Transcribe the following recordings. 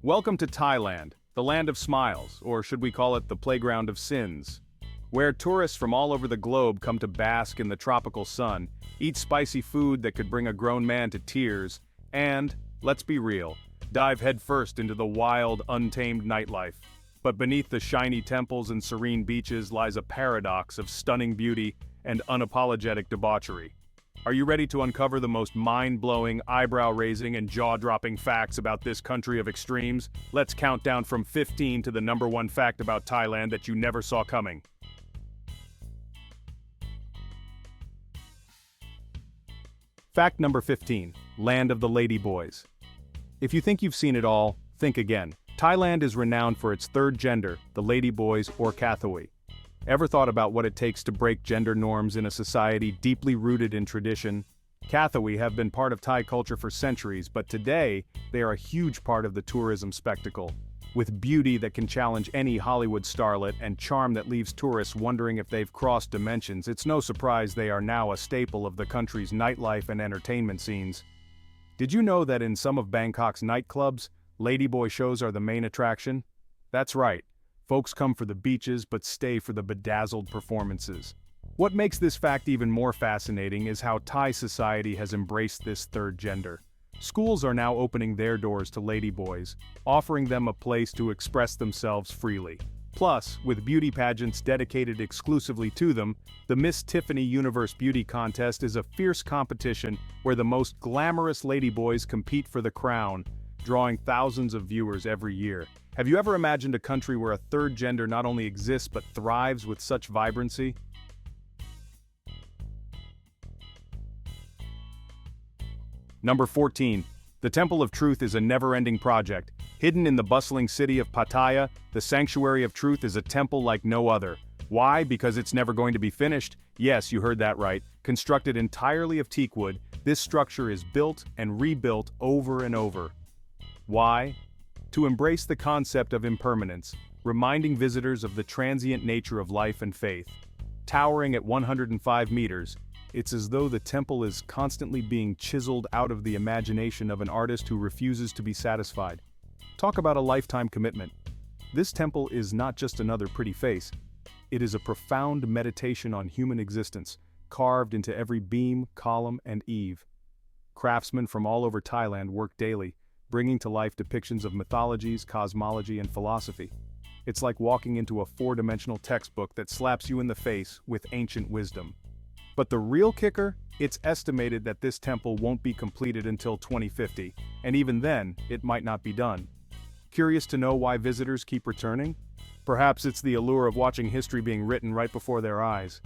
Welcome to Thailand, the land of smiles, or should we call it the playground of sins, where tourists from all over the globe come to bask in the tropical sun, eat spicy food that could bring a grown man to tears, and, let's be real, dive headfirst into the wild, untamed nightlife. But beneath the shiny temples and serene beaches lies a paradox of stunning beauty and unapologetic debauchery. Are you ready to uncover the most mind-blowing, eyebrow-raising, and jaw-dropping facts about this country of extremes? Let's count down from 15 to the number one fact about Thailand that you never saw coming. Fact number 15, Land of the Ladyboys. If you think you've seen it all, think again. Thailand is renowned for its third gender, the ladyboys or Kathaway. Ever thought about what it takes to break gender norms in a society deeply rooted in tradition? Kathaway have been part of Thai culture for centuries, but today, they are a huge part of the tourism spectacle. With beauty that can challenge any Hollywood starlet and charm that leaves tourists wondering if they've crossed dimensions, it's no surprise they are now a staple of the country's nightlife and entertainment scenes. Did you know that in some of Bangkok's nightclubs, ladyboy shows are the main attraction? That's right. Folks come for the beaches but stay for the bedazzled performances. What makes this fact even more fascinating is how Thai society has embraced this third gender. Schools are now opening their doors to ladyboys, offering them a place to express themselves freely. Plus, with beauty pageants dedicated exclusively to them, the Miss Tiffany Universe Beauty Contest is a fierce competition where the most glamorous ladyboys compete for the crown, drawing thousands of viewers every year. Have you ever imagined a country where a third gender not only exists but thrives with such vibrancy? Number 14. The Temple of Truth is a never-ending project. Hidden in the bustling city of Pattaya, the Sanctuary of Truth is a temple like no other. Why? Because it's never going to be finished? Yes, you heard that right. Constructed entirely of teakwood, this structure is built and rebuilt over and over. Why? To embrace the concept of impermanence, reminding visitors of the transient nature of life and faith. Towering at 105 meters, it's as though the temple is constantly being chiseled out of the imagination of an artist who refuses to be satisfied. Talk about a lifetime commitment. This temple is not just another pretty face. It is a profound meditation on human existence, carved into every beam, column, and eave. Craftsmen from all over Thailand work daily, bringing to life depictions of mythologies, cosmology, and philosophy. It's like walking into a four-dimensional textbook that slaps you in the face with ancient wisdom. But the real kicker? It's estimated that this temple won't be completed until 2050, and even then, it might not be done. Curious to know why visitors keep returning? Perhaps it's the allure of watching history being written right before their eyes.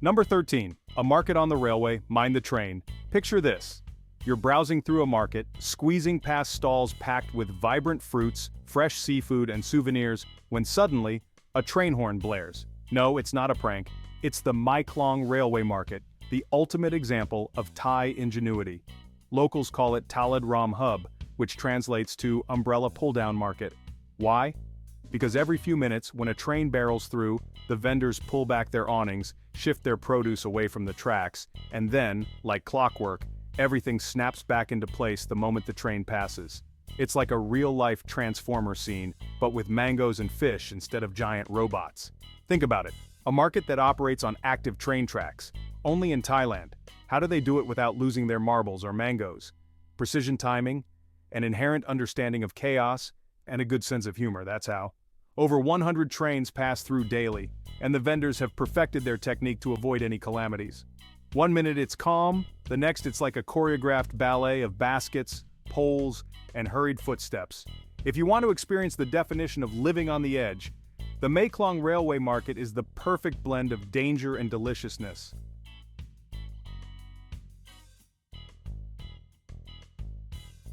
Number 13. A market on the railway, mind the train. Picture this. You're browsing through a market, squeezing past stalls packed with vibrant fruits, fresh seafood, and souvenirs, when suddenly, a train horn blares. No, it's not a prank. It's the Mae Klong Railway Market, the ultimate example of Thai ingenuity. Locals call it Talad Ram Hub, which translates to Umbrella Pull-Down Market. Why? Because every few minutes, when a train barrels through, the vendors pull back their awnings, shift their produce away from the tracks, and then, like clockwork, everything snaps back into place the moment the train passes. It's like a real-life Transformer scene, but with mangoes and fish instead of giant robots. Think about it. A market that operates on active train tracks. Only in Thailand. How do they do it without losing their marbles or mangoes? Precision timing, an inherent understanding of chaos, and a good sense of humor, that's how. Over 100 trains pass through daily, and the vendors have perfected their technique to avoid any calamities. One minute it's calm, the next it's like a choreographed ballet of baskets, poles, and hurried footsteps. If you want to experience the definition of living on the edge, the Mae Klong Railway Market is the perfect blend of danger and deliciousness.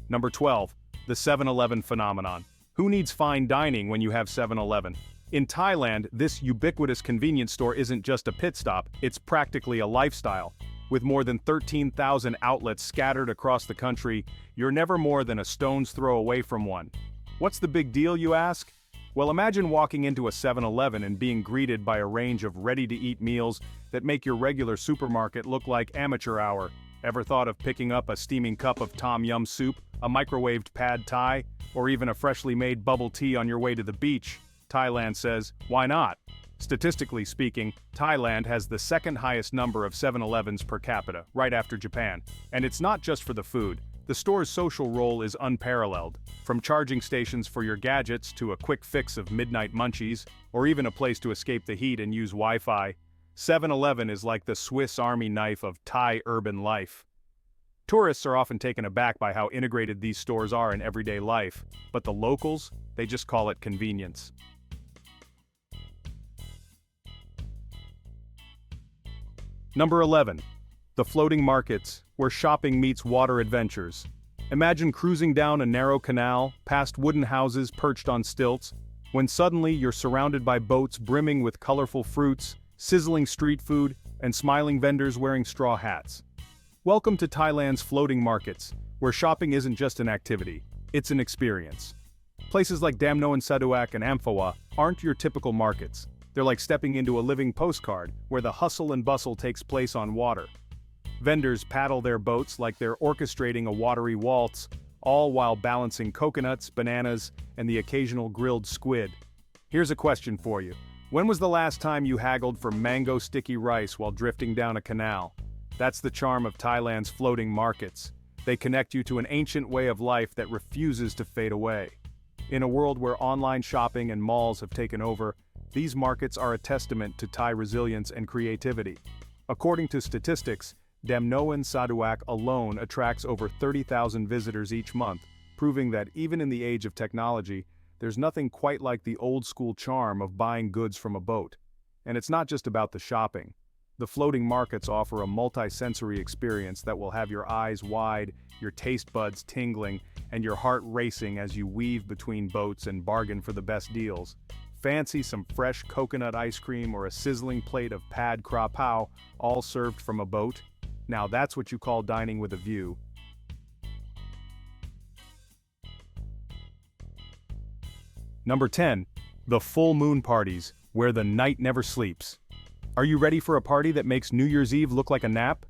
Number 12. The 7-Eleven phenomenon. Who needs fine dining when you have 7-Eleven? In Thailand, this ubiquitous convenience store isn't just a pit stop, it's practically a lifestyle. With more than 13,000 outlets scattered across the country, you're never more than a stone's throw away from one. What's the big deal, you ask? Well, imagine walking into a 7-Eleven and being greeted by a range of ready-to-eat meals that make your regular supermarket look like amateur hour. Ever thought of picking up a steaming cup of tom yum soup, a microwaved pad thai, or even a freshly made bubble tea on your way to the beach? Thailand says, why not? Statistically speaking, Thailand has the second highest number of 7-Elevens per capita, right after Japan. And it's not just for the food. The store's social role is unparalleled. From charging stations for your gadgets to a quick fix of midnight munchies, or even a place to escape the heat and use Wi-Fi, 7-Eleven is like the Swiss Army knife of Thai urban life. Tourists are often taken aback by how integrated these stores are in everyday life, but the locals, they just call it convenience. Number 11. The floating markets, where shopping meets water adventures. Imagine cruising down a narrow canal, past wooden houses perched on stilts, when suddenly you're surrounded by boats brimming with colorful fruits, sizzling street food, and smiling vendors wearing straw hats. Welcome to Thailand's floating markets, where shopping isn't just an activity, it's an experience. Places like Dam Noen Saduak and Amphawa aren't your typical markets. They're like stepping into a living postcard, where the hustle and bustle takes place on water. Vendors paddle their boats like they're orchestrating a watery waltz, all while balancing coconuts, bananas, and the occasional grilled squid. Here's a question for you. When was the last time you haggled for mango sticky rice while drifting down a canal? That's the charm of Thailand's floating markets. They connect you to an ancient way of life that refuses to fade away. In a world where online shopping and malls have taken over, these markets are a testament to Thai resilience and creativity. According to statistics, Dam Noen Saduak alone attracts over 30,000 visitors each month, proving that even in the age of technology, there's nothing quite like the old-school charm of buying goods from a boat. And it's not just about the shopping. The floating markets offer a multi-sensory experience that will have your eyes wide, your taste buds tingling, and your heart racing as you weave between boats and bargain for the best deals. Fancy some fresh coconut ice cream or a sizzling plate of pad kra pao, all served from a boat? Now that's what you call dining with a view. Number 10. The full moon parties, where the night never sleeps. Are you ready for a party that makes New Year's Eve look like a nap?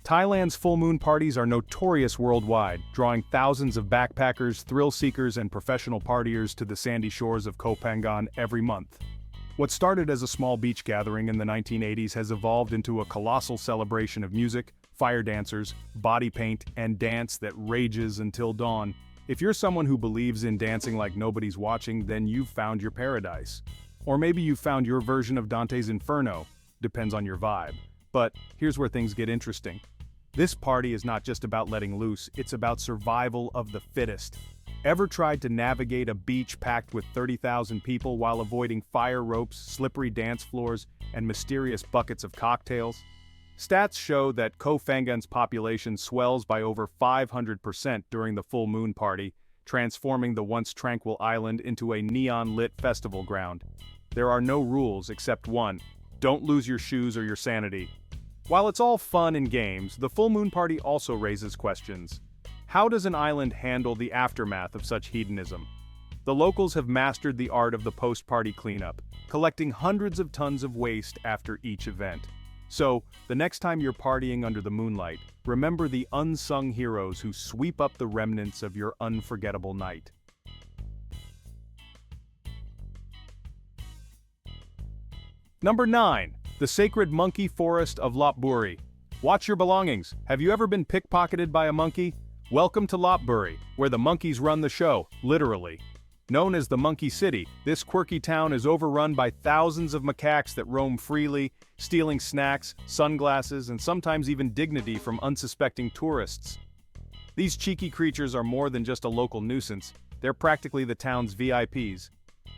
Thailand's full moon parties are notorious worldwide, drawing thousands of backpackers, thrill seekers, and professional partiers to the sandy shores of Koh Phangan every month. What started as a small beach gathering in the 1980s has evolved into a colossal celebration of music, fire dancers, body paint, and dance that rages until dawn. If you're someone who believes in dancing like nobody's watching, then you've found your paradise. Or maybe you've found your version of Dante's Inferno, depends on your vibe. But here's where things get interesting. This party is not just about letting loose, it's about survival of the fittest. Ever tried to navigate a beach packed with 30,000 people while avoiding fire ropes, slippery dance floors, and mysterious buckets of cocktails? Stats show that Koh Phangan's population swells by over 500% during the full moon party, transforming the once tranquil island into a neon-lit festival ground. There are no rules except one: don't lose your shoes or your sanity. While it's all fun and games, the full moon party also raises questions. How does an island handle the aftermath of such hedonism? The locals have mastered the art of the post-party cleanup, collecting hundreds of tons of waste after each event. So, the next time you're partying under the moonlight, remember the unsung heroes who sweep up the remnants of your unforgettable night. Number 9. The sacred monkey forest of Lopburi. Watch your belongings. Have you ever been pickpocketed by a monkey? Welcome to Lopburi, where the monkeys run the show, literally. Known as the Monkey City, this quirky town is overrun by thousands of macaques that roam freely, stealing snacks, sunglasses, and sometimes even dignity from unsuspecting tourists. These cheeky creatures are more than just a local nuisance, they're practically the town's VIPs.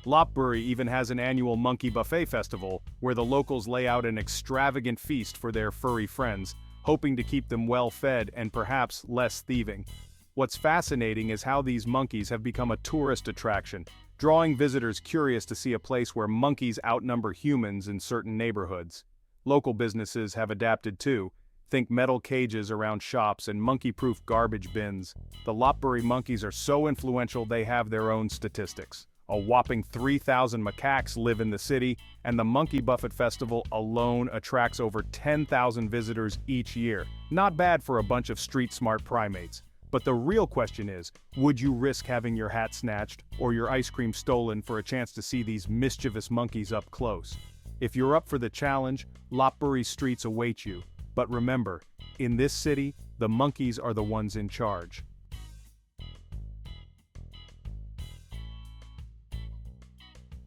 Lopburi even has an annual monkey buffet festival, where the locals lay out an extravagant feast for their furry friends, hoping to keep them well fed and perhaps less thieving. What's fascinating is how these monkeys have become a tourist attraction, drawing visitors curious to see a place where monkeys outnumber humans in certain neighborhoods. Local businesses have adapted too. Think metal cages around shops and monkey-proof garbage bins. The Lopburi monkeys are so influential they have their own statistics. A whopping 3,000 macaques live in the city, and the Monkey Buffet Festival alone attracts over 10,000 visitors each year. Not bad for a bunch of street-smart primates. But the real question is, would you risk having your hat snatched or your ice cream stolen for a chance to see these mischievous monkeys up close? If you're up for the challenge, Lopburi streets await you. But remember, in this city, the monkeys are the ones in charge.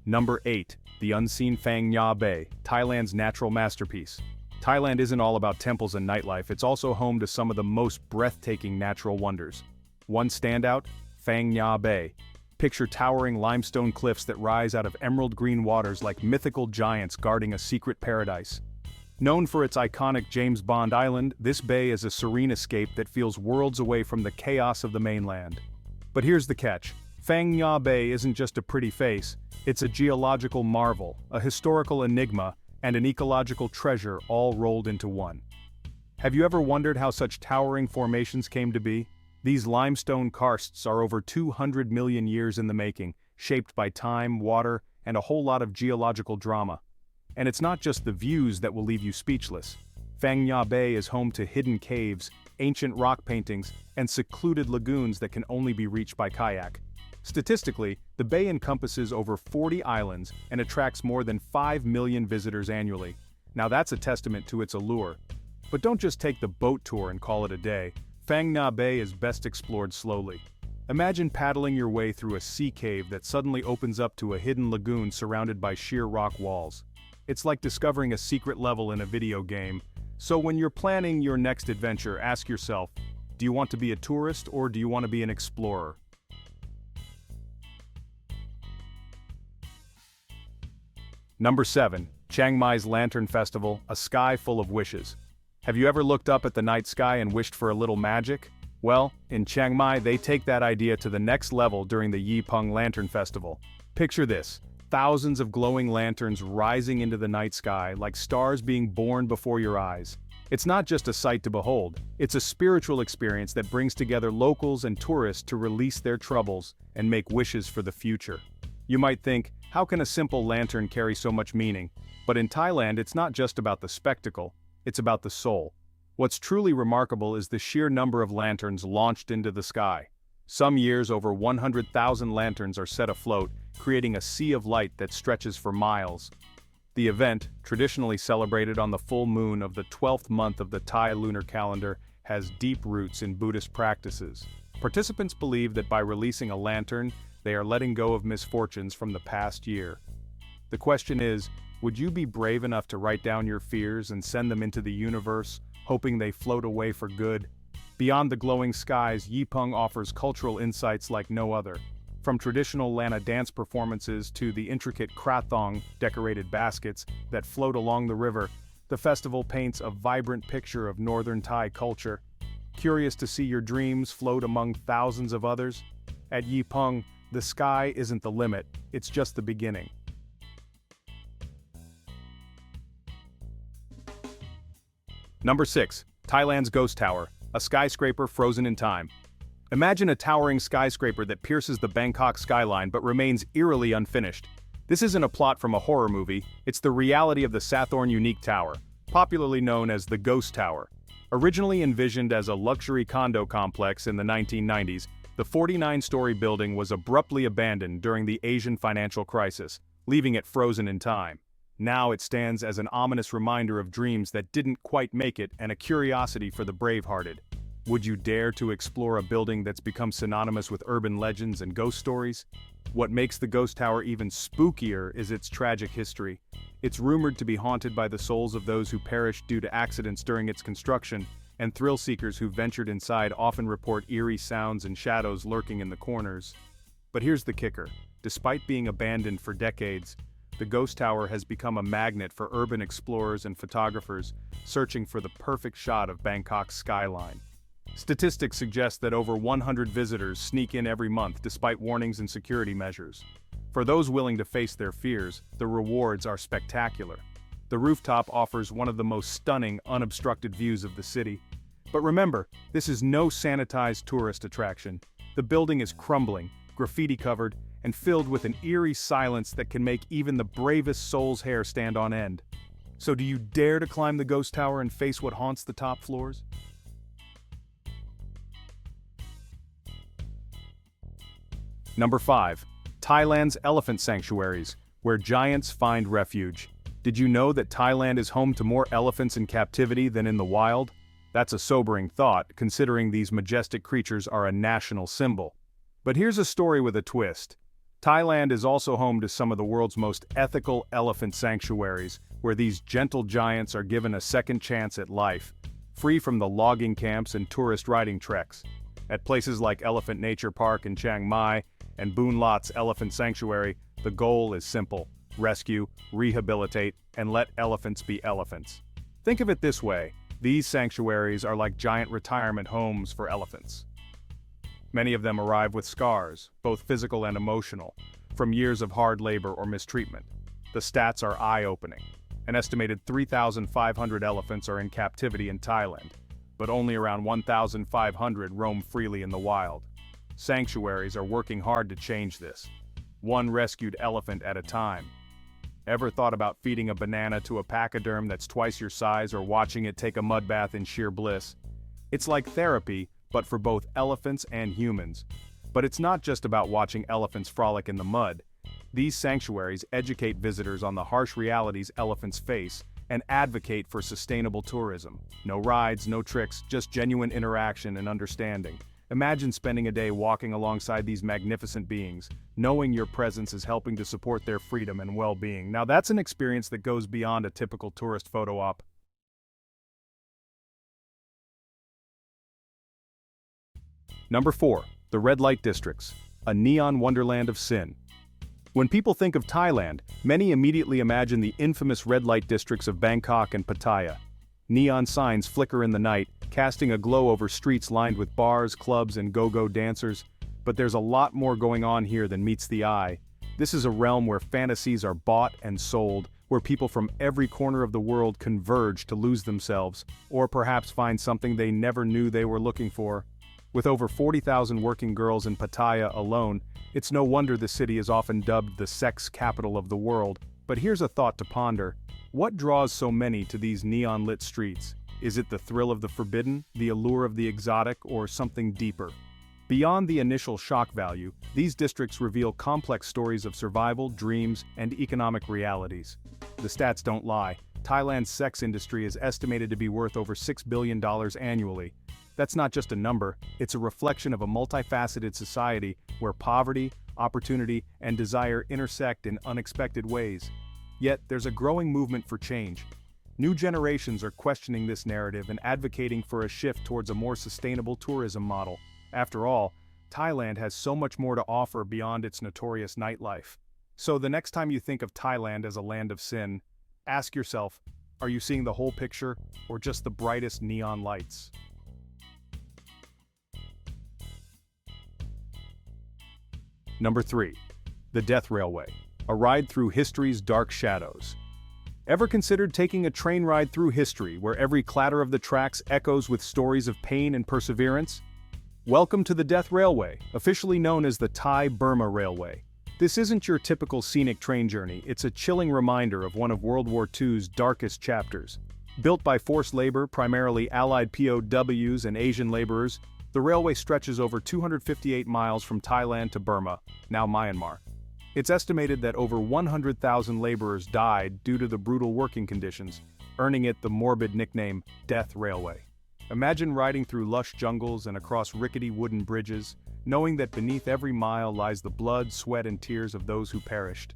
Number 8. The unseen Phang Nga Bay, Thailand's natural masterpiece. Thailand isn't all about temples and nightlife, it's also home to some of the most breathtaking natural wonders. One standout? Phang Nga Bay. Picture towering limestone cliffs that rise out of emerald green waters like mythical giants guarding a secret paradise. Known for its iconic James Bond island, this bay is a serene escape that feels worlds away from the chaos of the mainland. But here's the catch. Phang Nga Bay isn't just a pretty face, it's a geological marvel, a historical enigma, and an ecological treasure all rolled into one. Have you ever wondered how such towering formations came to be? These limestone karsts are over 200 million years in the making, shaped by time, water, and a whole lot of geological drama. And it's not just the views that will leave you speechless. Phang Nga Bay is home to hidden caves, ancient rock paintings, and secluded lagoons that can only be reached by kayak. Statistically, the bay encompasses over 40 islands and attracts more than 5 million visitors annually. Now that's a testament to its allure. But don't just take the boat tour and call it a day. Phang Nga Bay is best explored slowly. Imagine paddling your way through a sea cave that suddenly opens up to a hidden lagoon surrounded by sheer rock walls. It's like discovering a secret level in a video game. So when you're planning your next adventure, ask yourself, do you want to be a tourist or do you want to be an explorer? Number 7. Chiang Mai's Lantern Festival, a sky full of wishes. Have you ever looked up at the night sky and wished for a little magic? Well, in Chiang Mai they take that idea to the next level during the Yi Peng Lantern Festival. Picture this, thousands of glowing lanterns rising into the night sky like stars being born before your eyes. It's not just a sight to behold, it's a spiritual experience that brings together locals and tourists to release their troubles and make wishes for the future. You might think, how can a simple lantern carry so much meaning? But in Thailand it's not just about the spectacle, it's about the soul. What's truly remarkable is the sheer number of lanterns launched into the sky. Some years over 100,000 lanterns are set afloat, creating a sea of light that stretches for miles. The event, traditionally celebrated on the full moon of the 12th month of the Thai lunar calendar, has deep roots in Buddhist practices. Participants believe that by releasing a lantern, they are letting go of misfortunes from the past year. The question is, would you be brave enough to write down your fears and send them into the universe, hoping they float away for good? Beyond the glowing skies, Yi Peng offers cultural insights like no other. From traditional Lana dance performances to the intricate krathong, decorated baskets, that float along the river, the festival paints a vibrant picture of northern Thai culture. Curious to see your dreams float among thousands of others? At Yi Peng, the sky isn't the limit, it's just the beginning. Number 6. Thailand's Ghost Tower, a skyscraper frozen in time. Imagine a towering skyscraper that pierces the Bangkok skyline but remains eerily unfinished. This isn't a plot from a horror movie, it's the reality of the Sathorn Unique Tower, popularly known as the Ghost Tower. Originally envisioned as a luxury condo complex in the 1990s, the 49-story building was abruptly abandoned during the Asian financial crisis, leaving it frozen in time. Now it stands as an ominous reminder of dreams that didn't quite make it and a curiosity for the brave-hearted. Would you dare to explore a building that's become synonymous with urban legends and ghost stories? What makes the Ghost Tower even spookier is its tragic history. It's rumored to be haunted by the souls of those who perished due to accidents during its construction, and thrill-seekers who ventured inside often report eerie sounds and shadows lurking in the corners. But here's the kicker. Despite being abandoned for decades, the Ghost Tower has become a magnet for urban explorers and photographers searching for the perfect shot of Bangkok's skyline. Statistics suggest that over 100 visitors sneak in every month despite warnings and security measures. For those willing to face their fears, the rewards are spectacular. The rooftop offers one of the most stunning, unobstructed views of the city. But remember, this is no sanitized tourist attraction. The building is crumbling, graffiti-covered, and filled with an eerie silence that can make even the bravest soul's hair stand on end. So do you dare to climb the ghost tower and face what haunts the top floors? Number 5. Thailand's elephant sanctuaries, where giants find refuge. Did you know that Thailand is home to more elephants in captivity than in the wild? That's a sobering thought, considering these majestic creatures are a national symbol. But here's a story with a twist. Thailand is also home to some of the world's most ethical elephant sanctuaries, where these gentle giants are given a second chance at life, free from the logging camps and tourist riding treks. At places like Elephant Nature Park in Chiang Mai and Boon Lat's Elephant Sanctuary, the goal is simple: rescue, rehabilitate, and let elephants be elephants. Think of it this way: these sanctuaries are like giant retirement homes for elephants. Many of them arrive with scars, both physical and emotional, from years of hard labor or mistreatment. The stats are eye-opening. An estimated 3,500 elephants are in captivity in Thailand, but only around 1,500 roam freely in the wild. Sanctuaries are working hard to change this, one rescued elephant at a time. Ever thought about feeding a banana to a pachyderm that's twice your size or watching it take a mud bath in sheer bliss? It's like therapy, but for both elephants and humans. But it's not just about watching elephants frolic in the mud. These sanctuaries educate visitors on the harsh realities elephants face and advocate for sustainable tourism. No rides, no tricks, just genuine interaction and understanding. Imagine spending a day walking alongside these magnificent beings, knowing your presence is helping to support their freedom and well-being. Now that's an experience that goes beyond a typical tourist photo op. Number 4. The red light districts, a neon wonderland of sin. When people think of Thailand, many immediately imagine the infamous red light districts of Bangkok and Pattaya. Neon signs flicker in the night, casting a glow over streets lined with bars, clubs, and go-go dancers. But there's a lot more going on here than meets the eye. This is a realm where fantasies are bought and sold, where people from every corner of the world converge to lose themselves, or perhaps find something they never knew they were looking for. With over 40,000 working girls in Pattaya alone, it's no wonder the city is often dubbed the sex capital of the world. But here's a thought to ponder. What draws so many to these neon-lit streets? Is it the thrill of the forbidden, the allure of the exotic, or something deeper? Beyond the initial shock value, these districts reveal complex stories of survival, dreams, and economic realities. The stats don't lie. Thailand's sex industry is estimated to be worth over $6 billion annually. That's not just a number, it's a reflection of a multifaceted society where poverty, opportunity, and desire intersect in unexpected ways. Yet, there's a growing movement for change. New generations are questioning this narrative and advocating for a shift towards a more sustainable tourism model. After all, Thailand has so much more to offer beyond its notorious nightlife. So the next time you think of Thailand as a land of sin, ask yourself, are you seeing the whole picture, or just the brightest neon lights? Number 3. The Death Railway, a ride through history's dark shadows. Ever considered taking a train ride through history where every clatter of the tracks echoes with stories of pain and perseverance? Welcome to the Death Railway, officially known as the Thai-Burma Railway. This isn't your typical scenic train journey, it's a chilling reminder of one of World War II's darkest chapters. Built by forced labor, primarily Allied POWs and Asian laborers, the railway stretches over 258 miles from Thailand to Burma, now Myanmar. It's estimated that over 100,000 laborers died due to the brutal working conditions, earning it the morbid nickname Death Railway. Imagine riding through lush jungles and across rickety wooden bridges, knowing that beneath every mile lies the blood, sweat, and tears of those who perished.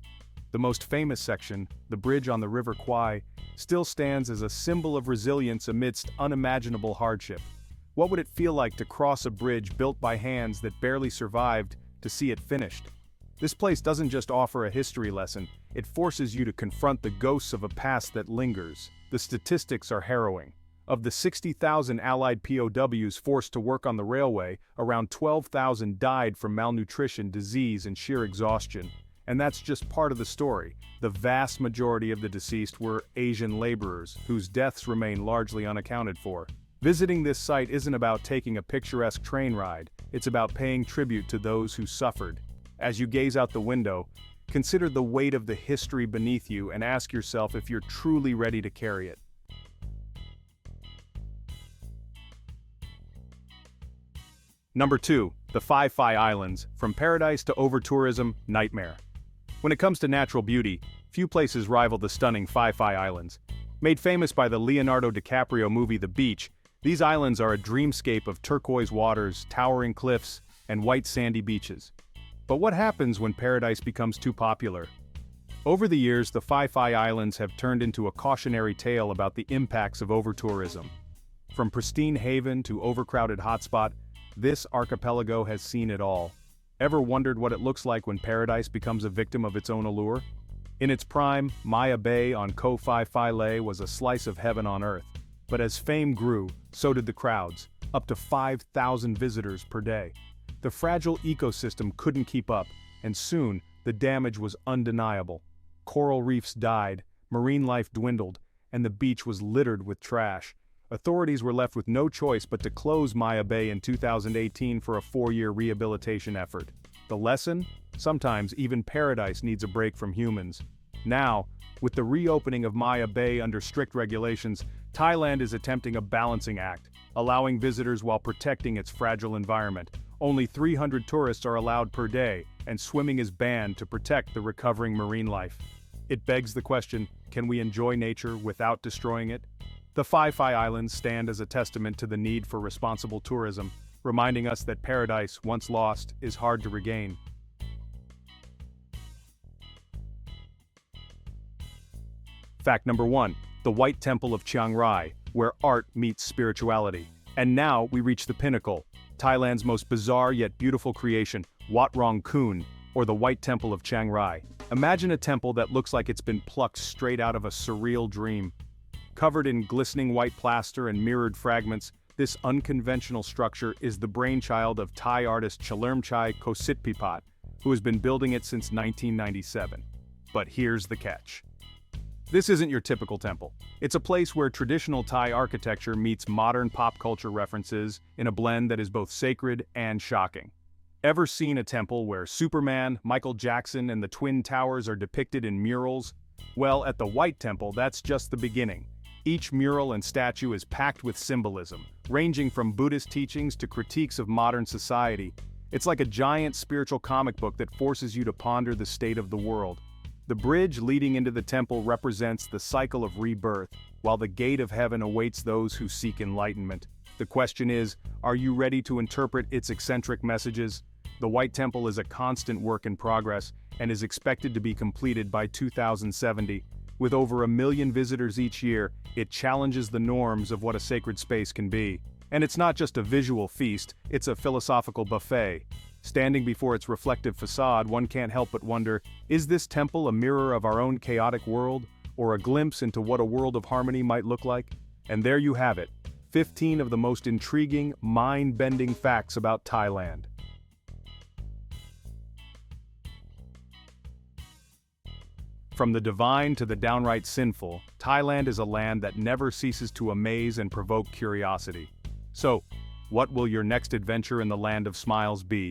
The most famous section, the bridge on the River Kwai, still stands as a symbol of resilience amidst unimaginable hardship. What would it feel like to cross a bridge built by hands that barely survived to see it finished? This place doesn't just offer a history lesson, it forces you to confront the ghosts of a past that lingers. The statistics are harrowing. Of the 60,000 Allied POWs forced to work on the railway, around 12,000 died from malnutrition, disease, and sheer exhaustion. And that's just part of the story. The vast majority of the deceased were Asian laborers, whose deaths remain largely unaccounted for. Visiting this site isn't about taking a picturesque train ride, it's about paying tribute to those who suffered. As you gaze out the window, consider the weight of the history beneath you and ask yourself if you're truly ready to carry it. Number 2. The Phi Phi Islands, from paradise to over-tourism, nightmare. When it comes to natural beauty, few places rival the stunning Phi Phi Islands. Made famous by the Leonardo DiCaprio movie The Beach, these islands are a dreamscape of turquoise waters, towering cliffs, and white sandy beaches. But what happens when paradise becomes too popular? Over the years, the Phi Phi Islands have turned into a cautionary tale about the impacts of over-tourism. From pristine haven to overcrowded hotspot, this archipelago has seen it all. Ever wondered what it looks like when paradise becomes a victim of its own allure? In its prime, Maya Bay on Koh Phi Phi Lay was a slice of heaven on earth. But as fame grew, so did the crowds, up to 5,000 visitors per day. The fragile ecosystem couldn't keep up, and soon, the damage was undeniable. Coral reefs died, marine life dwindled, and the beach was littered with trash. Authorities were left with no choice but to close Maya Bay in 2018 for a 4-year rehabilitation effort. The lesson? Sometimes even paradise needs a break from humans. Now, with the reopening of Maya Bay under strict regulations, Thailand is attempting a balancing act, allowing visitors while protecting its fragile environment. Only 300 tourists are allowed per day, and swimming is banned to protect the recovering marine life. It begs the question, can we enjoy nature without destroying it? The Phi Phi Islands stand as a testament to the need for responsible tourism, reminding us that paradise, once lost, is hard to regain. Fact number 1. The White Temple of Chiang Rai, where art meets spirituality. And now we reach the pinnacle, Thailand's most bizarre yet beautiful creation, Wat Rong Khun, or the White Temple of Chiang Rai. Imagine a temple that looks like it's been plucked straight out of a surreal dream. Covered in glistening white plaster and mirrored fragments, this unconventional structure is the brainchild of Thai artist Chalermchai Kositpipat, who has been building it since 1997. But here's the catch. This isn't your typical temple. It's a place where traditional Thai architecture meets modern pop culture references in a blend that is both sacred and shocking. Ever seen a temple where Superman, Michael Jackson, and the Twin Towers are depicted in murals? Well, at the White Temple, that's just the beginning. Each mural and statue is packed with symbolism, ranging from Buddhist teachings to critiques of modern society. It's like a giant spiritual comic book that forces you to ponder the state of the world. The bridge leading into the temple represents the cycle of rebirth, while the gate of heaven awaits those who seek enlightenment. The question is, are you ready to interpret its eccentric messages? The White Temple is a constant work in progress and is expected to be completed by 2070. With over 1 million visitors each year, it challenges the norms of what a sacred space can be. And it's not just a visual feast, it's a philosophical buffet. Standing before its reflective facade, one can't help but wonder, is this temple a mirror of our own chaotic world, or a glimpse into what a world of harmony might look like? And there you have it, 15 of the most intriguing, mind-bending facts about Thailand. From the divine to the downright sinful, Thailand is a land that never ceases to amaze and provoke curiosity. So, what will your next adventure in the land of smiles be?